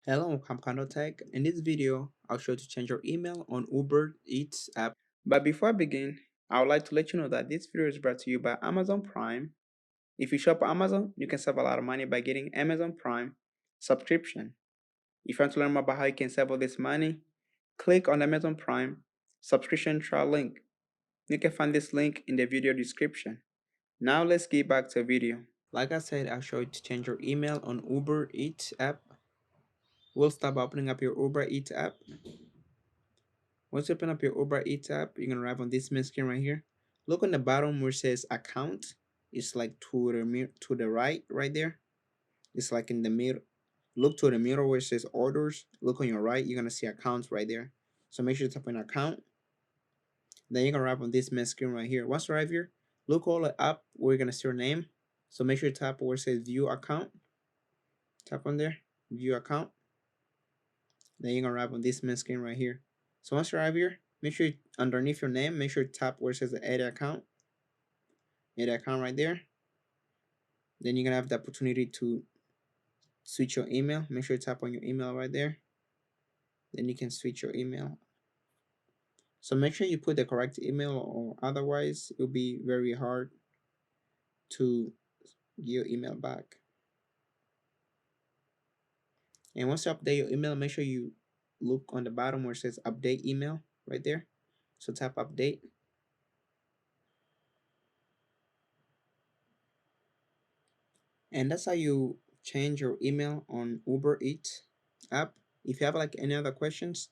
Hello, I'm KahindoTech. In this video, I'll show you to change your email on Uber Eats app. But before I begin, I would like to let you know that this video is brought to you by Amazon Prime. If you shop on Amazon, you can save a lot of money by getting Amazon Prime subscription. If you want to learn more about how you can save all this money, click on the Amazon Prime subscription trial link. You can find this link in the video description. Now let's get back to the video. Like I said, I'll show you to change your email on Uber Eats app. We'll start by opening up your Uber Eats app. Once you open up your Uber Eats app, you're gonna arrive on this main screen right here. Look on the bottom where it says account. It's like to the right there. It's like in the middle. Look to the middle where it says orders. Look on your right, you're gonna see accounts right there. So make sure you tap on account. Then you're gonna arrive on this main screen right here. Once you arrive here, look all the up where you're gonna see your name. So make sure you tap where it says view account. Tap on there, view account. Then you're gonna arrive on this main screen right here. So once you arrive here, make sure underneath your name, make sure you tap where it says add account. Add account right there. Then you're gonna have the opportunity to switch your email. Make sure you tap on your email right there. Then you can switch your email. So make sure you put the correct email, or otherwise it'll be very hard to get your email back. And once you update your email, make sure you look on the bottom where it says update email right there. So tap update. And that's how you change your email on Uber Eats app. If you have like any other questions,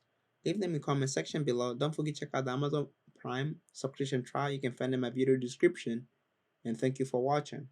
leave them in the comment section below. Don't forget to check out the Amazon Prime subscription trial. You can find them in my video description. And thank you for watching.